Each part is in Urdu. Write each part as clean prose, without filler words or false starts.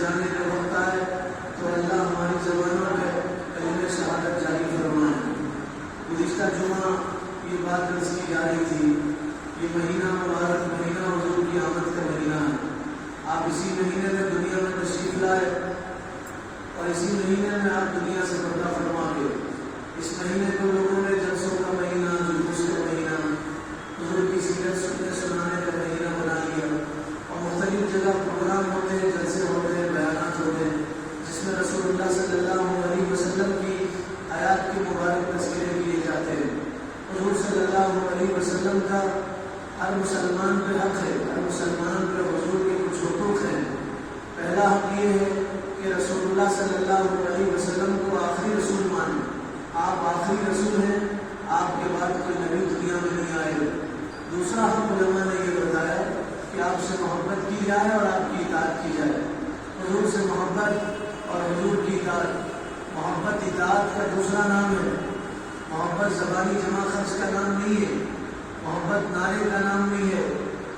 جانے کا وقت آئے تو اللہ ہماری زبانوں پہ کلمہ شہادت جاری فرمائے۔ گزشتہ جمعہ یہ بات درس کی جا رہی تھی، یہ مہینہ مبارک مہینہ حضور کی آمد کا مہینہ ہے۔ آپ اسی مہینے میں دنیا میں تشریف لائے اور اسی مہینے میں آپ دنیا سے پردہ فرما کے اس مہینے کو لوگوں نے جلسوں کا مہینہ، جلوس کا مہینہ، حضور کی سیرت سننے سنانے کا مہینہ بنا لیا اور مختلف جگہ پروگرام ہوتے ہیں، جلسے ہوتے ہیں، بیانات ہوتے ہیں، جس میں رسول اللہ صلی اللہ علیہ وسلم کی حیات کے مبارک تذکرے کیے جاتے ہیں۔ حضور صلی اللہ علیہ وسلم کا ہر مسلمان پہ حق ہے، ہر مسلمان پہ حضور کے کچھ حقوق ہیں۔ پہلا حق یہ ہے کہ رسول اللہ صلی اللہ علیہ وسلم کو آخری رسول مانیں۔ آپ آخری رسول ہیں، آپ کے بعد کوئی نبی دنیا میں نہیں آئے۔ دوسرا حق علماء نے یہ بتایا کہ آپ سے محبت کی جائے اور آپ کی اطاعت کی جائے۔ حضور سے محبت اور حضور کی اطاعت۔ محبت اطاعت کا دوسرا نام ہے۔ محبت زبانی جمع خرچ کا نام نہیں ہے، محبت نعرے کا نام نہیں ہے،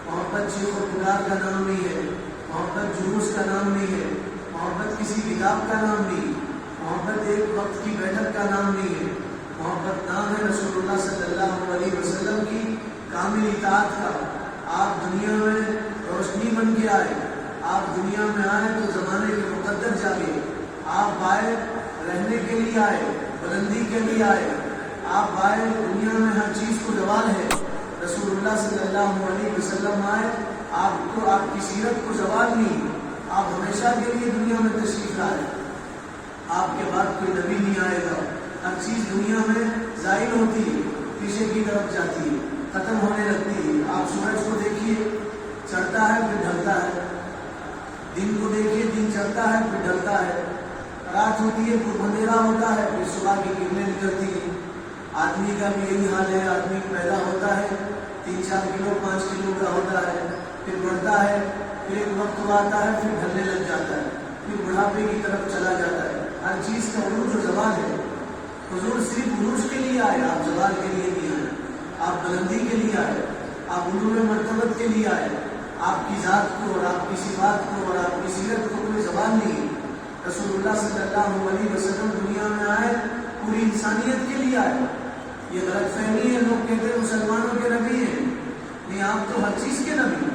محبت چیخ و پکار کا نام نہیں ہے، محبت جلوس کا نام نہیں ہے، محبت کسی کتاب کا نام نہیں، محبت ایک وقت کی بیٹھک کا نام نہیں ہے۔ محبت نام ہے رسول اللہ صلی اللہ علیہ وسلم کی کامل اطاعت کا۔ آپ دنیا میں روشنی بن کے آئے، آپ دنیا میں آئے تو زمانے کے مقدر جاگے۔ آپ آئے رہنے کے لیے آئے، بلندی کے لیے آئے۔ آپ آئے دنیا میں ہر چیز کو زوال ہے، رسول اللہ صلی اللہ علیہ وسلم آئے، آپ کو آپ کی سیرت کو زوال نہیں، آپ ہمیشہ کے لیے دنیا میں تشریف لائے۔ آپ کے بعد کوئی نبی نہیں آئے گا۔ ہر چیز دنیا میں زائل ہوتی ہے، پیچھے کی طرف جاتی ہے، ختم ہونے لگتی ہے۔ آپ سورج کو دیکھیے، چڑھتا ہے پھر ڈھلتا ہے، دن کو دیکھیے، دن چڑھتا ہے پھر ڈھلتا ہے، رات ہوتی ہے پھر اندھیرا ہوتا ہے، پھر صبح کی کرنیں نکلتی ہیں۔ آدمی کا بھی یہی حال ہے، آدمی پیدا ہوتا ہے 3-4 کلو 5 کلو کا ہوتا ہے، پھر بڑھتا ہے، پھر ایک وقت آتا ہے، پھر ڈھلنے لگ جاتا ہے، پھر بڑھاپے کی طرف چلا جاتا ہے۔ ہر چیز کا عروج و زوال ہے۔ حضور صرف عروج کے لیے آئے، آپ زوال کے لیے نہیں آئے، آپ بلندی کے لیے آئے، آپ علوم مرتبت کے لیے آئے۔ آپ کی ذات کو اور آپ کی صفات کو اور آپ کی سیرت کو کوئی زوال نہیں۔ رسول اللہ صلی اللہ علیہ وسلم دنیا میں آئے، پوری انسانیت کے لیے آئے۔ یہ غلط فہمی ہے، لوگ کہتے ہیں مسلمانوں کے نبی ہیں۔ نہیں، آپ تو ہر چیز کے نبی،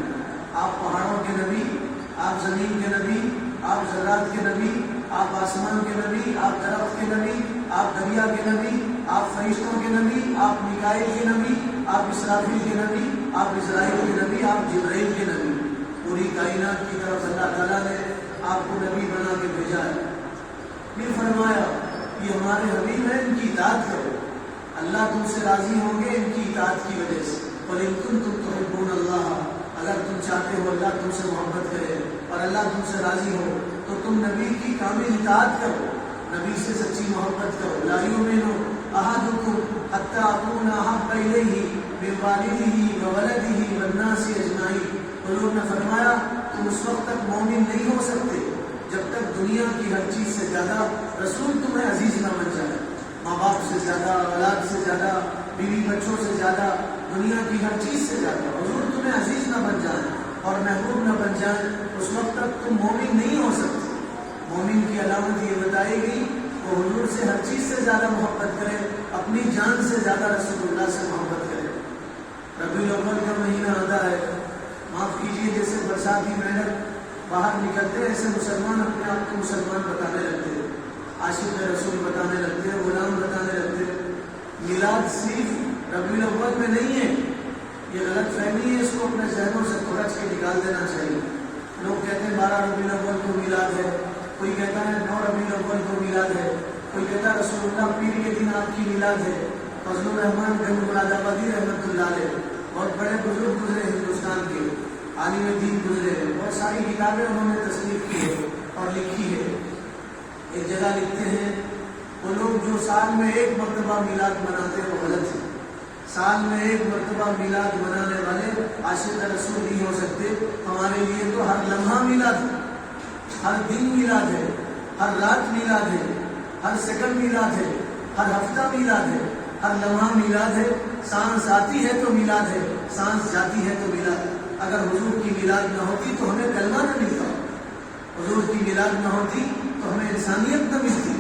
آپ پہاڑوں کے نبی، آپ زمین کے نبی، آپ ذرات کے نبی، آپ آسمان کے نبی، آپ درخت کے نبی، آپ دریا کے نبی، آپ فرشتوں کے نبی، آپ میکائیل کے نبی، آپ اسرافیل کے نبی، آپ اسرائیل کے نبی، آپ جبرائیل کے نبی۔ پوری کائنات کی طرف اللہ تعالیٰ نے آپ کو نبی بنا کے بھیجا ہے۔ پھر فرمایا یہ ہمارے حبیب ہیں، ان کی اطاعت کرو، اللہ تم سے راضی ہوں گے ان کی اطاعت کی وجہ سے۔ وَإِن كُنتُمْ تُحِبُّونَ اللَّهَ، اگر تم چاہتے ہو اللہ تم سے محبت کرے اور اللہ تم سے راضی ہو تو تم نبی کی کامل اطاعت کرو، نبی سے سچی محبت کرو۔ لا یؤمن احدکم حتی اکون احب الیہ من والدہ وولدہ والناس اجمعین۔ حضور نے فرمایا تم اس وقت تک مومن نہیں ہو سکتے جب تک دنیا کی ہر چیز سے زیادہ رسول تمہیں عزیز نہ بن جائے۔ ماں باپ سے زیادہ، اولاد سے زیادہ، بیوی بچوں سے زیادہ، دنیا کی ہر چیز سے زیادہ حضور تمہیں عزیز نہ بن جائیں اور محبوب نہ بن جائیں، اس وقت تک تم مومن نہیں ہو سکتے۔ مومن کی علامت یہ بتائی گئی وہ حضور سے ہر چیز سے زیادہ محبت کرے، اپنی جان سے زیادہ رسول اللہ سے محبت کرے۔ ربیع الاول کا مہینہ آتا ہے، معاف کیجیے جیسے برساتی محنت باہر نکلتے ہیں ایسے مسلمان اپنے آپ کو مسلمان بتانے لگتے ہیں، عاشق رسول بتانے لگتے ہیں، غلام بتانے لگتے ہیں۔ میلاد صرف ربیع الاول میں نہیں ہے، یہ غلط فہمی ہے، اس کو اپنے ذہنوں سے کھرچ کے نکال دینا چاہیے۔ لوگ کہتے ہیں 12 ربیع الاول کو میلاد ہے، کوئی کہتا ہے 9 ربیع الاول کو میلاد ہے، کوئی کہتا ہے رسول اللہ پیر کے دن آپ کی میلاد ہے۔ فضل الرحمان گنج مراد آبادی رحمۃ اللہ علیہ بہت بڑے بزرگ گزرے ہندوستان کے، عالم دین گزرے، بہت ساری کتابیں انہوں نے تصنیف کی ہے اور لکھی ہے۔ ایک جگہ لکھتے ہیں وہ لوگ جو سال میں ایک مرتبہ میلاد مناتے ہیں وہ غلط ہے۔ سال میں ایک مرتبہ میلاد منانے والے عاشق رسول نہیں ہو سکتے۔ ہمارے لیے تو ہر لمحہ میلاد ہے، ہر دن میلاد ہے، ہر رات میلاد ہے، ہر سیکنڈ میلاد ہے، ہر ہفتہ میلاد ہے، ہر لمحہ میلاد ہے۔ سانس آتی ہے تو میلاد ہے، سانس جاتی ہے تو میلاد۔ اگر حضور کی میلاد نہ ہوتی تو ہمیں کلمہ نہ ملتا۔ حضور کی میلاد نہ ہوتی تو ہمیں انسانیت نہ ملتی،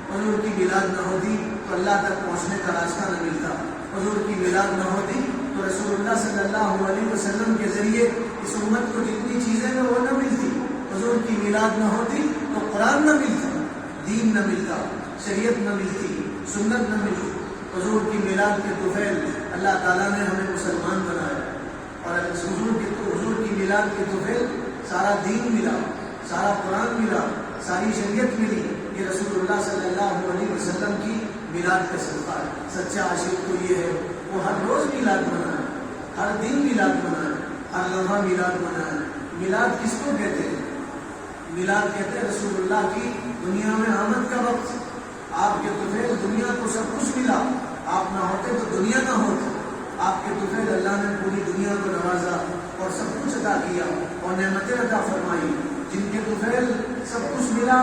حضور کی میلاد نہ ہوتی تو اللہ تک پہنچنے کا راستہ نہ ملتا، حضور کی میلاد نہ ہوتی تو رسول اللہ صلی اللہ علیہ وسلم کے ذریعے اس امت کو جتنی چیزیں ہیں وہ نہ ملتی، حضور کی میلاد نہ ہوتی تو قرآن نہ ملتا، دین نہ ملتا، شریعت نہ ملتی، سنت نہ ملتی۔ حضور کی میلاد کے طفیل اللہ تعالیٰ نے ہمیں مسلمان بنایا، اور حضور کی میلاد کے طفیل سارا دین ملا، سارا قرآن ملا، ساری شریعت ملی، یہ رسول اللہ صلی اللہ علیہ وسلم کی میلاد کا صدقہ ہے۔ سچا عاشق تو یہ ہے وہ ہر روز میلاد منائے، ہر دن میلاد منائے، ہر لمحہ میلاد منائے۔ میلاد کس کو کہتے ہیں؟ میلاد کہتے ہیں رسول اللہ کی دنیا میں آمد کا وقت، آپ کے طفیل دنیا کو سب کچھ ملا، آپ نہ ہوتے تو دنیا نہ ہوتی، آپ کے طفیل اللہ نے پوری دنیا کو نوازا اور سب کچھ عطا کیا اور نعمتیں عطا فرمائی، جن کے طفیل سب کچھ ملا،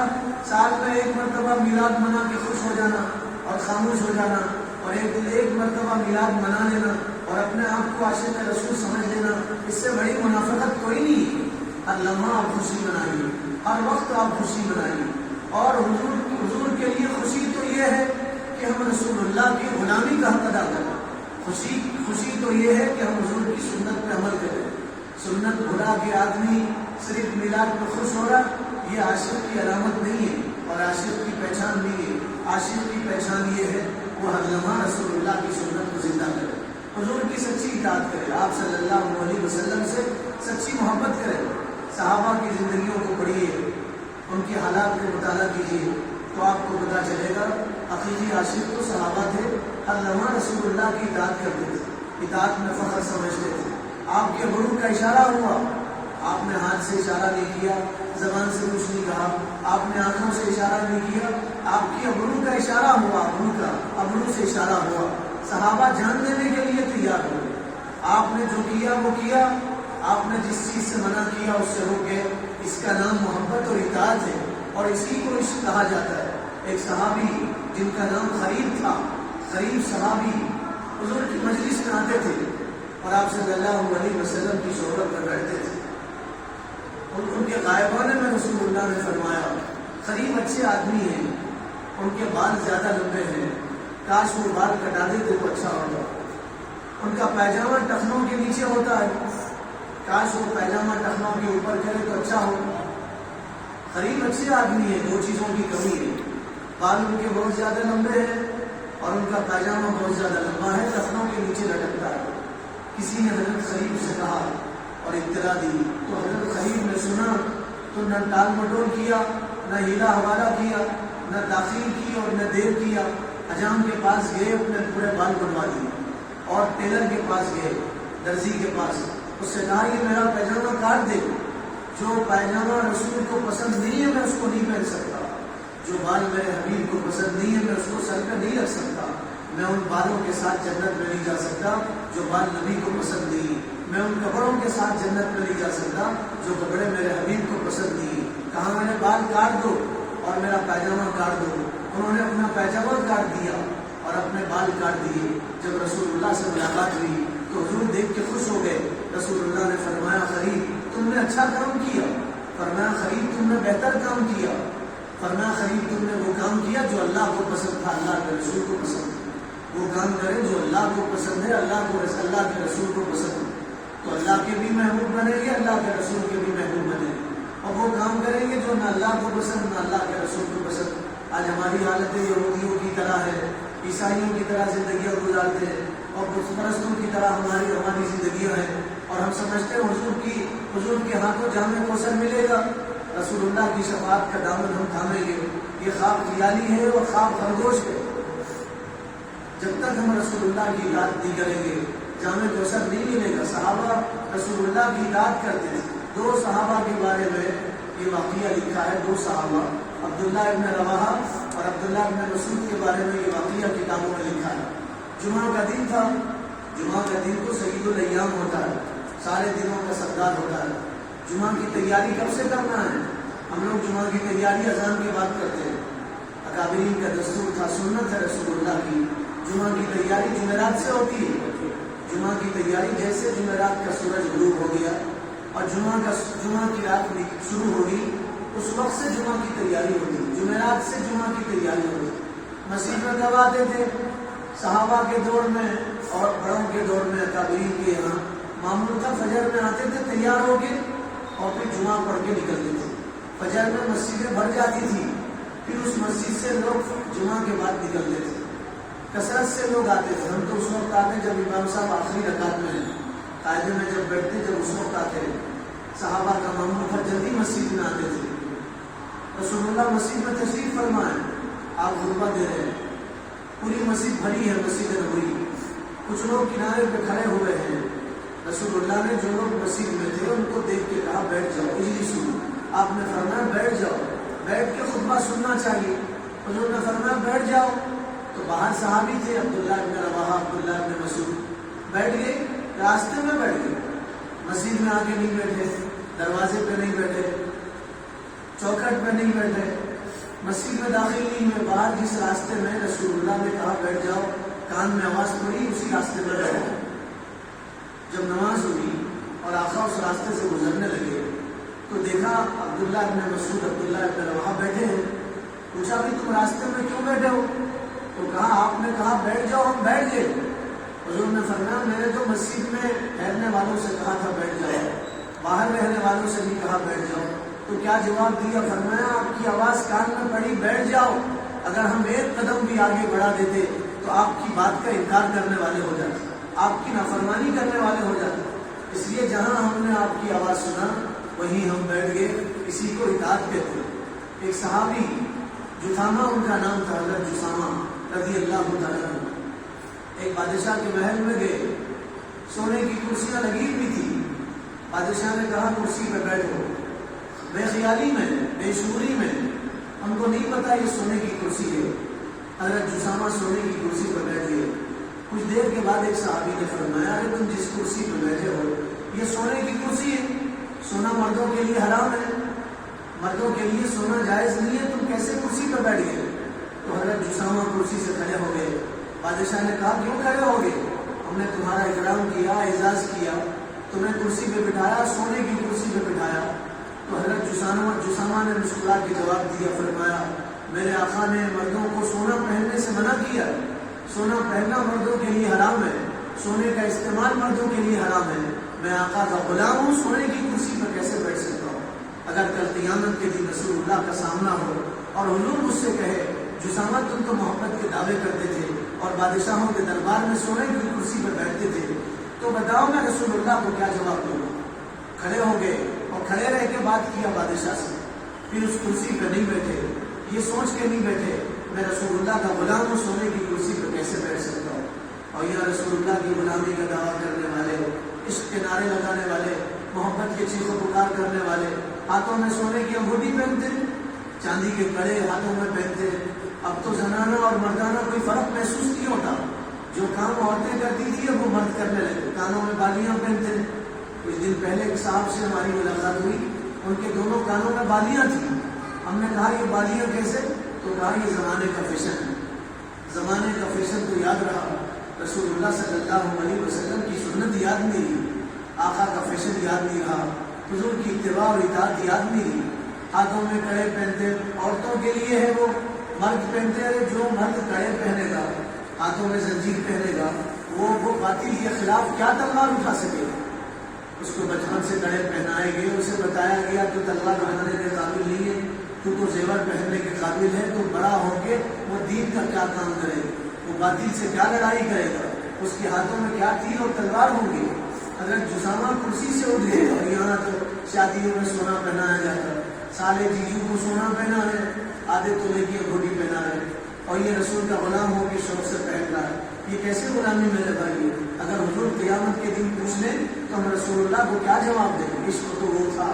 سال میں ایک مرتبہ میلاد منا کے خوش ہو جانا اور خاموش ہو جانا، اور ایک مرتبہ میلاد منا لینا اور اپنے آپ کو عاشق رسول سمجھ لینا، اس سے بڑی منافقت کوئی نہیں۔ ہر لمحہ آپ خوشی منائیے، ہر وقت آپ خوشی منائیے، اور حضور کے لیے خوشی تو یہ ہے کہ ہم رسول اللہ کی غلامی کا حق ادا کریں، خوشی تو یہ ہے کہ ہم حضور کی سنت پہ عمل کریں۔ سنت بھلا کے آدمی صرف میلاد میں خوش ہو رہا، یہ عاشق کی علامت نہیں ہے اور عاشق کی پہچان نہیں ہے۔ عاشق کی پہچان یہ ہے وہ ہر لمحہ رسول اللہ کی سنت کو زندہ کرے، حضور کی سچی اطاعت کرے، آپ صلی اللہ علیہ وسلم سے سچی محبت کرے۔ صحابہ کی زندگیوں کو پڑھیے، ان کے حالات کا مطالعہ کیجیے تو آپ کو پتہ چلے گا حقیقی عاشق تو صحابہ تھے، ہر لمحہ رسول اللہ کی اطاعت کرتے تھے، اطاعت میں فخر سمجھتے تھے۔ آپ کے غرور کا اشارہ ہوا، آپ نے ہاتھ سے اشارہ نہیں کیا، زبان سے کچھ نہیں کہا، آپ نے آنکھوں سے اشارہ نہیں کیا، آپ کی ابرو کا اشارہ ہوا، ابرو سے اشارہ ہوا، صحابہ جان دینے کے لیے تیار ہوئے۔ آپ نے جو کیا وہ کیا، آپ نے جس چیز سے منع کیا اس سے روکے، اس کا نام محبت اور اطاعت ہے، اور اسی کو عشق کہا جاتا ہے۔ ایک صحابی جن کا نام خریب تھا، خریب صحابی حضور کی مجلس میں آتے تھے اور آپ صلی اللہ علیہ وسلم کی صحبت میں بیٹھتے تھے، اور ان کے غائبانے میں رسول اللہ نے فرمایا خریب اچھے آدمی ہیں، ان کے بال زیادہ لمبے ہیں، کاش وہ بال کٹا دیتے تو اچھا ہوتا، ان کا پیجامہ ٹخنوں کے نیچے ہوتا ہے، کاش وہ پیجامہ ٹخنوں کے اوپر کرے تو اچھا ہو۔ خریب اچھے آدمی ہے، دو چیزوں کی کمی ہے، بال ان کے بہت زیادہ لمبے ہیں اور ان کا پیجامہ بہت زیادہ لمبا ہے، ٹخنوں کے نیچے لٹکتا ہے۔ کسی نے حضرت خریب سے کہا اور اطلاع دی تو حضرت خریب نے سنا تو نہ ٹال مٹول کیا، نہ ہیلا حوالہ کیا، نہ تاخیر کی اور نہ دیر کیا، حجام کے پاس گئے، اپنے پورے بال بنوا دیے اور ٹیلر کے پاس گئے، درزی کے پاس، اس سے کہا یہ میرا پیجامہ کاٹ دے، جو پیجامہ رسول کو پسند نہیں ہے میں اس کو نہیں پہن سکتا، جو بال میرے حبیب کو پسند نہیں ہے میں اس کو سر پہ نہیں رکھ سکتا، میں ان بالوں کے ساتھ جنت میں نہیں جا سکتا جو بال نبی کو پسند نہیں، میں ان کپڑوں کے ساتھ جنت میں نہیں جا سکتا جو کپڑے میرے حبیب کو پسند نہیں۔ کہا میں نے بال کاٹ دو اور میرا پیجامہ کاٹ دو، انہوں نے اپنا پیجامہ کاٹ دیا اور اپنے بال کاٹ دیے۔ جب رسول اللہ سے ملاقات ہوئی تو حضور دیکھ کے خوش ہو گئے، رسول اللہ نے فرمایا خریب تم نے اچھا کام کیا، فرمایا خریب تم نے بہتر کام کیا، فرمایا خریب تم نے وہ کام کیا جو اللہ کو پسند تھا، اللہ کے رسول کو پسند تھا، وہ کام کرے جو اللہ کو پسند ہے، اللہ کے رسول کو پسند ہے، تو اللہ کے بھی محبوب بنیں گے، اللہ کے رسول کے بھی محبوب بنیں گے، اور وہ کام کریں گے جو نہ اللہ کو پسند نہ اللہ کے رسول کو پسند۔ آج ہماری حالت یہودیوں کی طرح ہے، عیسائیوں کی طرح زندگیاں گزارتے ہیں اور بت پرستوں کی طرح ہماری زندگیاں ہیں، اور ہم سمجھتے ہیں حضور کے ہاتھوں جامع کوثر ملے گا، رسول اللہ کی شفاعت کا دامن ہم تھامیں گے۔ یہ خواب خیالی ہے اور خواب خرگوش ہے، جب تک ہم رسول اللہ کی اطاعت نہیں کریں گے جامع کوثر نہیں ملے گا۔ صحابہ رسول اللہ کی اطاعت کرتے تھے، دو صحابہ کے بارے میں یہ واقعہ لکھا ہے، دو صحابہ عبداللہ ابن رواحہ اور عبداللہ ابن مسعود کے بارے میں یہ واقعہ کتابوں میں لکھا ہے۔ جمعہ کا دن تھا، جمعہ کا دن تو سید الايام ہوتا ہے، سارے دنوں کا سردار ہوتا ہے۔ جمعہ کی تیاری کب سے کرنا ہے؟ ہم لوگ جمعہ کی تیاری اذان کے بعد کرتے ہیں، اکابرین کا دستور تھا، سنت ہے رسول اللہ کی۔ جمعہ کی تیاری جمعرات سے ہوتی ہے، جمعہ کی تیاری جیسے جمعرات کا سورج غروب ہو گیا اور جمعہ کی رات شروع ہوگی، اس وقت سے جمعہ کی تیاری ہوتی، جمعرات سے جمعہ کی تیاری ہوتی۔ مسجد میں کب آتے تھے؟ صحابہ کے دور میں اور بڑوں کے دور میں، اکابرین کے یہاں معمول تھا فجر میں آتے تھے تیار ہو کے اور پھر جمعہ پڑھ کے نکلتے تھے۔ فجر میں مسجدیں بھر جاتی تھی، پھر اس مسجد سے لوگ جمعہ کے بعد نکلتے تھے، کثرت سے لوگ آتے تھے۔ ہم تو اس وقت آتے جب امام صاحب آخری رکعت میں قاعدے میں جب بیٹھتے، جب اس وقت آتے صحابہ کا معمول تھا جلدی مسجد میں آتے تھے۔ رسول اللہ مسجد میں تشریف فرمائے، آپ خطبہ دے رہے ہیں، پوری مسجد بھری ہے، مسجد نبوی، کچھ لوگ کنارے پہ کھڑے ہوئے ہیں۔ رسول اللہ نے جو لوگ مسجد میں تھے ان کو دیکھ کے کہا بیٹھ جاؤ، اجلسوا۔ آپ نے فرمایا بیٹھ جاؤ، بیٹھ کے خطبہ سننا چاہیے۔ حضور نے فرمایا بیٹھ جاؤ، تو باہر صحابی تھے عبداللہ بن رواحہ، عبداللہ بن مسعود، بیٹھ گئے، راستے میں بیٹھ گئے، مسجد میں آگے نہیں بیٹھے، دروازے پہ نہیں بیٹھے، چوکھٹ پہ نہیں بیٹھے، مسجد میں داخل نہیں ہوئے، باہر جس راستے میں رسول اللہ نے کہا بیٹھ جاؤ، کان میں آواز پڑی، اسی راستے پر بیٹھے۔ جب نماز ہوئی اور آقا اس راستے سے گزرنے لگے تو دیکھا عبداللہ ابن مسعود، عبداللہ ابن رواحہ بیٹھے ہیں۔ پوچھا بھی تم راستے میں کیوں بیٹھے ہو؟ تو کہا آپ نے کہا بیٹھ جاؤ، ہم بیٹھ گئے۔ حضور نے فرمایا میں نے تو مسجد میں ٹھہرنے والوں سے کہا تھا بیٹھ جاؤ، باہر رہنے والوں سے بھی کہا بیٹھ جاؤ، تو کیا جواب دیا؟ فرمایا آپ کی آواز کان میں پڑی بیٹھ جاؤ، اگر ہم ایک قدم بھی آگے بڑھا دیتے تو آپ کی بات کا انکار کرنے والے ہو جاتے، آپ کی نافرمانی کرنے والے ہو جاتے، اس لیے جہاں ہم نے آپ کی آواز سنا وہیں ہم بیٹھ گئے، اسی کو اطاعت کہتے ہیں۔ ایک صحابی جثامہ ان کا نام تھا، حضرت جثامہ رضی اللہ تعالیٰ عنہ، ایک بادشاہ کے محل میں گئے، سونے کی کرسیاں لگی ہوئی تھی، بادشاہ نے کہا کرسی پہ بیٹھو، بے خیالی میں، بے شعوری میں، ہم کو نہیں پتا یہ سونے کی کرسی ہے، حضرت جثامہ سونے کی کرسی پہ بیٹھ گئے۔ کچھ دیر کے بعد ایک صحابی نے فرمایا ارے تم جس کرسی پہ بیٹھے ہو یہ سونے کی کرسی ہے، سونا مردوں کے لیے حرام ہے، مردوں کے لیے سونا جائز نہیں ہے، تم کیسے کرسی پہ بیٹھ گئے؟ تو حضرت جثامہ کرسی سے کھڑے ہو گئے۔ بادشاہ نے کہا کیوں کھڑے ہو گئے؟ ہم نے تمہارا اکرام کیا، اعزاز کیا، تمہیں کرسی پہ بٹھایا، سونے کی کرسی پہ بٹھایا۔ تو حضرت جثامہ نے مسکرا کے جواب دیا، فرمایا میرے آقا نے مردوں کو سونا پہننے سے منع کیا، سونا پہننا مردوں کے لیے حرام ہے، سونے کا استعمال مردوں کے لیے حرام ہے، میں آقا کا غلام ہوں، سونے کی کرسی پر کیسے بیٹھ سکتا ہوں؟ اگر کل قیامت کے دن رسول اللہ کا سامنا ہو اور حضور مجھ سے کہے جثامہ تم تو محبت کے دعوے کرتے تھے اور بادشاہوں کے دربار میں سونے کی کرسی پر بیٹھتے تھے، تو بتاؤ میں رسول اللہ کو کیا جواب دوں؟ کھڑے ہو گئے اور کھڑے رہ کے بات کیا بادشاہ سے، پھر اس کرسی پہ نہیں بیٹھے، یہ سوچ کے نہیں بیٹھے میں رسول اللہ کا غلام ہوں، سونے کی کرسی پہ کیسے بیٹھ سکتا ہوں؟ اور یہ رسول اللہ کی غلامی کا دعویٰ کرنے والے، عشق کے نعرے لگانے والے، محبت کے چیخ و پکار کرنے والے، ہاتھوں میں سونے کی انگوٹھی پہنتے، چاندی کے کڑے ہاتھوں میں پہنتے۔ اب تو زنانہ اور مردانہ کوئی فرق محسوس نہیں ہوتا، جو کام عورتیں کرتی تھی اب وہ مرد کرنے لگے، کانوں میں بالیاں پہنتے۔ کچھ دن پہلے ایک صاحب سے ہماری ملاقات ہوئی، ان کے دونوں کانوں میں بالیاں تھیں، ہم نے کہا یہ بالیاں کیسے؟ تو کہا یہ زمانے کا فیشن ہے۔ زمانے کا فیشن تو یاد رہا، رسول اللہ صلی اللہ علیہ وسلم کی سنت یاد نہیں رہی، آقا کا فیشن یاد نہیں رہا، حضور کی اتباع اور اطاعت یاد نہیں رہی۔ ہاتھوں میں کڑے پہنتے، عورتوں کے لیے ہے وہ، مرد پہنتے ہیں، جو مرد کڑے پہنے گا، ہاتھوں میں زنجیر پہنے گا، وہ باطل کے خلاف کیا تلوار اٹھا سکے گا؟ اس کو بچپن سے کڑے پہنائے گئے، اسے بتایا گیا تو تلوار اٹھانے کے قابل نہیں ہے، تو زیور پہننے کے قابل ہے، تو بڑا ہو کے وہ دین کا کیا کام کرے گا، وہ باطل سے کیا لڑائی کرے گا، اس کے ہاتھوں میں کیا تیر اور تلوار ہوگی؟ حضرت جثامہ کرسی سے اٹھ گئے، اور یہاں تو شادیوں میں سونا پہنایا جاتا ہے، سالے جیجو کو سونا پہنا ہے، آدھے تولے کی انگوٹھی پہنا ہے، اور یہ رسول کا غلام ہو کے شوق سے پہن رہا ہے، یہ کیسے غلامی میرے بھائی؟ اگر حضور قیامت کے دن پوچھ لیں تو ہم رسول اللہ کو کیا جواب دیں؟ عشق تو وہ تھا۔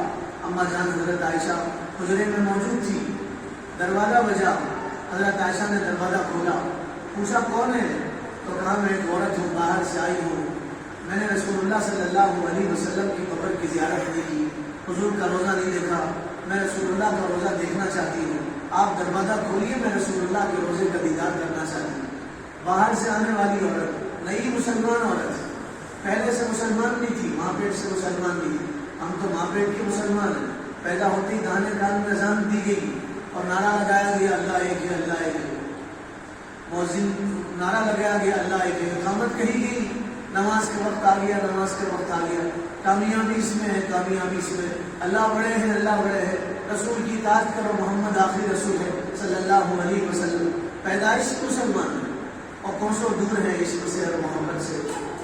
اماں جان حضرت عائشہ حجرے میں موجود تھی، دروازہ بجا، حضرت عائشہ نے دروازہ کھولا، پوچھا کون ہے؟ تو کہا میں ایک عورت ہوں، باہر سے آئی ہوں، میں نے رسول اللہ صلی اللہ علیہ وسلم کی قبر کی زیارت نہیں کی، حضور کا روزہ نہیں دیکھا، میں رسول اللہ کا روزہ دیکھنا چاہتی ہوں، آپ دروازہ کھولیے، میں رسول اللہ کے روزے کا دیدار کرنا چاہتی ہوں۔ باہر سے آنے والی عورت، نئی مسلمان عورت، پہلے سے مسلمان نہیں تھی، ماں پیٹ سے مسلمان نہیں تھی، ہم تو ماں پیٹ کے مسلمان ہیں، پیدا ہوتے ہی دانے کان میں اذان دی گئی اور نعرہ لگایا گیا اللہ ایک ہے، اللہ ایک ہے، مؤذن نعرہ لگایا گیا اللہ ایک ہے، اقامت کہی گئی، نماز کے وقت آ گیا، نماز کے وقت آ گیا، کامیابی اس میں ہے، کامیابی اس میں، اللہ بڑے ہیں، اللہ بڑے ہیں، رسول کی اطاعت کرو، محمد آخری رسول ہے صلی اللہ علیہ وسلم، پیدائش مسلمان ہے اور کوسوں دور ہے عشق سے اور محبت سے۔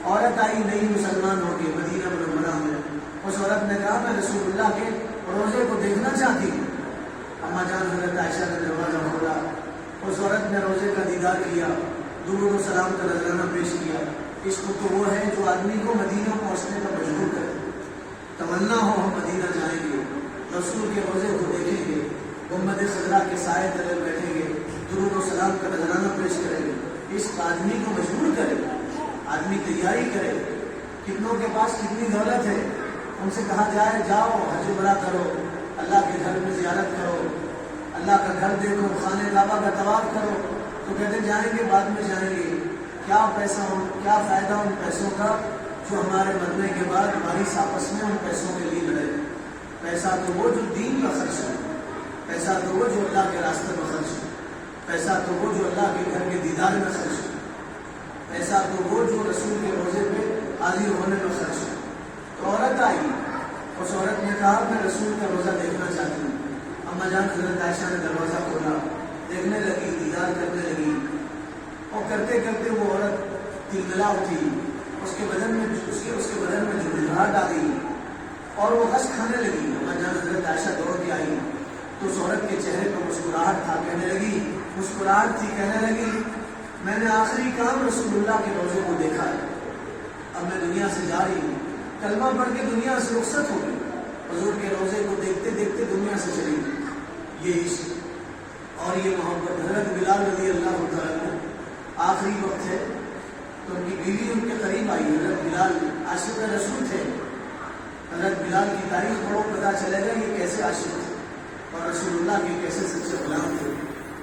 عورت آئی نئی مسلمان ہو کے مدینہ منورہ میں، اس عورت نے کہا میں رسول اللہ کے روزے کو دیکھنا چاہتی ہوں۔ اما جان حضرت عائشہ نے دروازہ کھولا، اس عورت نے روزے کا دیدار کیا، درود و سلام کا نذرانہ پیش کیا۔ عشق تو وہ ہے جو آدمی کو مدینہ پہنچنے کا مجبور کرے، تمنا ہو ہم مدینہ جائیں گے، رسول کے روزے کو دیکھیں گے، گنبد خضرا کے سائے تلے بیٹھیں گے، درود و سلام کا نذرانہ پیش کریں گے۔ عشق آدمی کو مجبور کرے، آدمی تیاری کرے۔ کتنوں کے پاس کتنی دولت ہے، ان سے کہا جائے جاؤ حج عمرہ کرو، اللہ کے گھر میں زیارت کرو، اللہ کا گھر دیکھو، خانہ کعبہ کا طواف کرو، تو کہتے جائیں گے، بعد میں جائیں گے۔ کیا پیسہ کیا فائدہ ان پیسوں کا جو ہمارے مرنے کے بعد ہماری آپس میں ان پیسوں کے لیے لڑے۔ پیسہ تو وہ جو دین کا خرچ ہے، پیسہ تو وہ جو اللہ کے راستے میں خرچ ہے، پیسہ تو وہ جو اللہ کے گھر کے دیدار میں خرچ ہے، پیسہ تو وہ جو رسول کے روزے پہ حاضر ہونے میں خرچ ہے۔ تو عورت آئی، اس عورت نے کہا میں رسول کا روزہ دیکھنا چاہتی ہوں۔ اما جان حضرت عائشہ نے دروازہ کھولا، دیکھنے لگی، دیدار کرنے لگی، اور کرتے کرتے وہ عورت تلملا اٹھی، اس کے بدن میں جھنجھلاہٹ آ گئی اور وہ ہنس کھانے لگی۔ اما جان حضرت عائشہ دوڑ کے آئی تو اس عورت کے چہرے پر مسکراہٹ تھا، مسکراہٹ تھی، کہنے لگی میں نے آخری کام رسول اللہ کے روزے کو دیکھا ہے، اب میں دنیا سے جا رہی ہوں، کلمہ پڑھ کے دنیا سے رخصت ہو گئی، حضور کے روزے کو دیکھتے دیکھتے دنیا سے چلی گئی۔ یہ عشق اور یہ محبت۔ حضرت بلال رضی اللہ تعالیٰ عنہ آخری وقت ہے تو ان کی بیوی ان کے قریب آئی۔ حضرت بلال عاشق رسول تھے، حضرت بلال کی تاریخ پڑھو پتہ چلے گا یہ کیسے عاشق تھے اور رسول اللہ کے کیسے سچے غلام تھے۔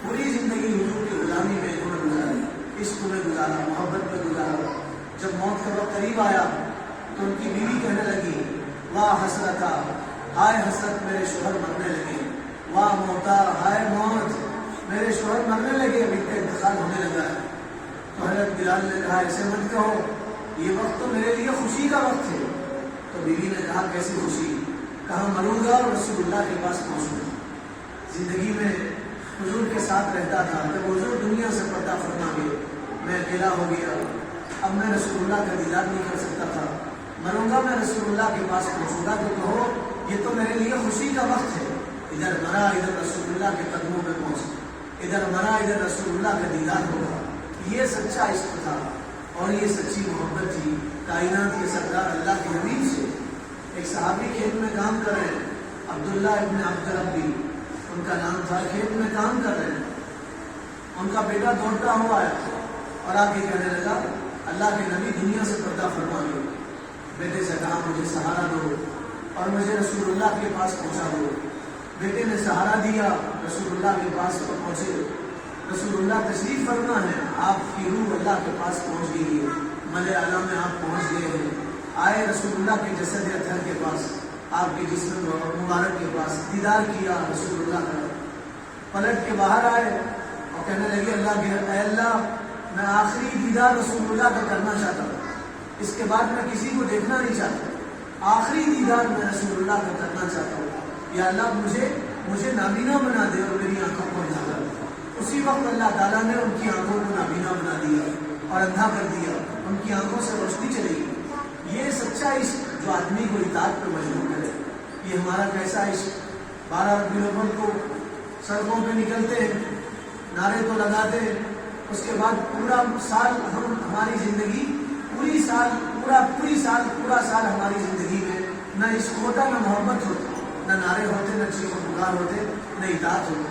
پوری زندگی حضور کی غلامی میں انہوں نے گزاری، عشق میں گزارا، محبت میں گزارا۔ جب موت کا وقت قریب آیا تو ان کی بیوی کہنے لگی واہ حسرتا، ہائے حسرت میرے شوہر مرنے لگے، واہ موتا، ہائے موت میرے شوہر مرنے لگے، ابھی کا انتقال ہونے لگا ہے۔ تو حضرت بلال نے کہا ایسے مت کہو، یہ وقت تو میرے لیے خوشی کا وقت ہے۔ تو بیوی نے کہا کیسی خوشی؟ کہا مروں گا اور رسول اللہ کے پاس پہنچوں گا۔ زندگی میں حضور کے ساتھ رہتا تھا، جب حضور دنیا سے پردہ فرما گئے میں اکیلا ہو گیا، اب میں رسول اللہ کا دیدار نہیں کر سکتا تھا، مروں گا میں رسول اللہ کے پاس پہنچوں گا تو کہو یہ تو میرے لیے خوشی کا وقت ہے۔ ادھر مرا ادھر رسول اللہ کے قدموں میں پہنچا، ادھر مرا ادھر رسول اللہ کا دیدار ہوگا۔ یہ سچا عشق تھا اور یہ سچی محبت تھی کائنات کے سردار اللہ کے حبیب سے۔ ایک صحابی کھیت میں کام کر رہے ہیں، عبداللہ ابن عبد ربی ان کا نام تھا، کھیت میں کام کر رہے ہیں، ان کا بیٹا دوڑتا ہوا آیا اور آ کے کہنے لگا اللہ کے نبی دنیا سے پردہ فرما گئے۔ بیٹے سے کہا مجھے سہارا دو اور مجھے رسول اللہ کے پاس پہنچا دو۔ بیٹے نے سہارا دیا، رسول اللہ کے پاس پہنچے۔ رسول اللہ تشریف فرما ہے، آپ کی روح اللہ کے پاس پہنچ گئی ہے، ملے اعلیٰ میں آپ پہنچ گئے ہیں۔ آئے رسول اللہ کے جسد اطہر کے پاس، آپ کے جسم مبارک کے پاس، دیدار کیا رسول اللہ کا، پلٹ کے باہر آئے اور کہنے لگے اللہ کے اے اللہ میں آخری دیدار رسول اللہ کا کرنا چاہتا ہوں، اس کے بعد میں کسی کو دیکھنا نہیں چاہتا، آخری دیدار میں رسول اللہ کا کرنا چاہتا ہوں، یا اللہ مجھے نابینا بنا دے اور میری آنکھوں کو اندھا کر دے۔ اسی وقت اللہ تعالیٰ نے ان کی آنکھوں کو نابینا بنا دیا اور اندھا کر دیا، ان کی آنکھوں سے روشنی چلی گئی۔ یہ سچا عشق جو آدمی کو اطاعت پہ مجبور کرے۔ یہ ہمارا کیسا عشق؟ 12 ربیع الاول کو سڑکوں پہ نکلتے ہیں، نعرے تو لگاتے ہیں، اس کے بعد پورا سال ہماری زندگی پورا سال ہماری زندگی میں نہ عشق ہوتا، نہ محبت ہوتا، نہ نعرے ہوتے، نہ چیخ و پکار ہوتے، نہ اطاعت ہوتا۔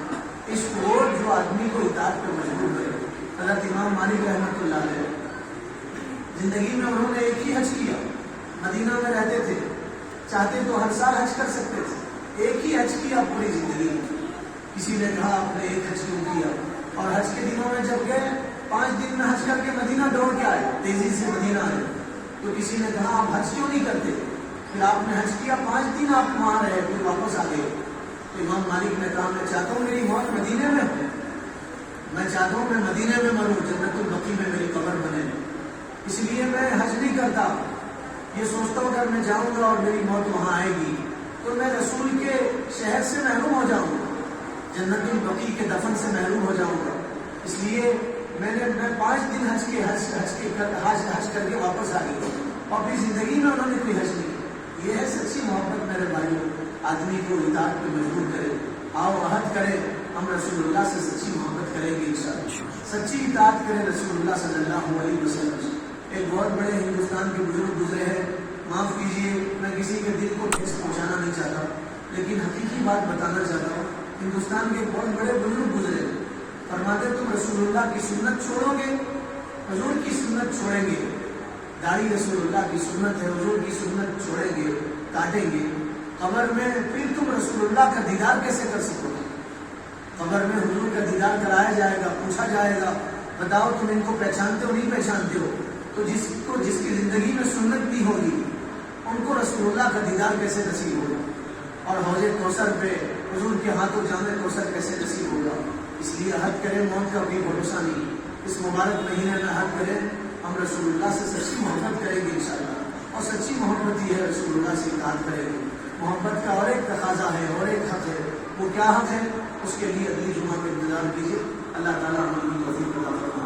عشق وہ جو آدمی کو اطاعت پہ مجبور کرے۔ حضرت امام مالک رحمۃ اللہ علیہ زندگی میں انہوں نے ایک ہی حج کیا، مدینہ میں رہتے تھے، چاہتے تو ہر سال حج کر سکتے تھے، ایک ہی حج کیا پوری زندگی میں۔ کسی نے کہا آپ نے ایک حج کیوں کیا؟ اور حج کے دنوں میں جب گئے 5 دن میں حج کر کے مدینہ دوڑ کے آئے، تیزی سے مدینہ آئے، تو کسی نے کہا آپ حج کیوں نہیں کرتے؟ پھر آپ نے حج کیا 5 دن آپ وہاں رہے پھر واپس آ گئے. تو امام مالک نے کہا میں چاہتا ہوں میری موت مدینے میں ہو, میں چاہتا ہوں میں مدینے میں مروں, جنت البقیع میں میری قبر بنے, اس لیے میں حج نہیں کرتا. یہ سوچتا ہوں اگر میں جاؤں گا اور میری موت وہاں آئے گی تو میں رسول کے شہر سے محروم ہو جاؤں گا, جنت البقیع کے دفن سے محروم ہو جاؤں گا. اس لیے میں 5 دن حج کر کے واپس آ گئی, اور اپنی زندگی میں انہوں نے کوئی حج نہیں. یہ ہے سچی محبت میرے بھائیوں, آدمی کو اطاعت پہ مجبور کرے. آؤ عہد کرے ہم رسول اللہ سے سچی محبت کریں گے انشاءاللہ, سچی اطاعت کریں رسول اللہ صلی اللہ علیہ وسلم سے. ایک بہت بڑے ہندوستان کے بزرگ گزرے ہیں, معاف کیجیے میں کسی کے دل کو ٹھیس پہنچانا نہیں چاہتا, لیکن حقیقی بات بتانا چاہتا ہوں. ہندوستان کے بہت بڑے بزرگ گزرے, فرماتے تم رسول اللہ کی سنت چھوڑو گے, حضور کی سنت چھوڑیں گے, داڑھی رسول اللہ کی سنت ہے, حضور کی سنت چھوڑیں گے, کاٹیں گے, قبر میں پھر تم رسول اللہ کا دیدار کیسے کر سکو گے؟ قبر میں حضور کا دیدار کرایا جائے گا, پوچھا جائے گا بتاؤ تم ان کو پہچانتے ہو نہیں پہچانتے ہو؟ تو جس کی زندگی میں سنت بھی ہوگی ان کو رسول اللہ کا دیدار کیسے نصیب ہوگا, اور حوض کوثر پہ حضور کے ہاتھوں جام کوثر کیسے نصیب ہوگا؟ اس لیے عہد کریں, موت کا کوئی بھروسہ نہیں. اس مبارک مہینے میں عہد کریں ہم رسول اللہ سے سچی محبت کریں گے انشاءاللہ, اور سچی محبت ہی ہے رسول اللہ سے اطاعت کریں گے. محبت کا اور ایک تقاضا ہے اور ایک حق ہے, وہ کیا حق ہے اس کے لیے اگلی جمعہ میں انتظار کیجیے. اللہ تعالیٰ ہمیں توفیق عطا فرمائے.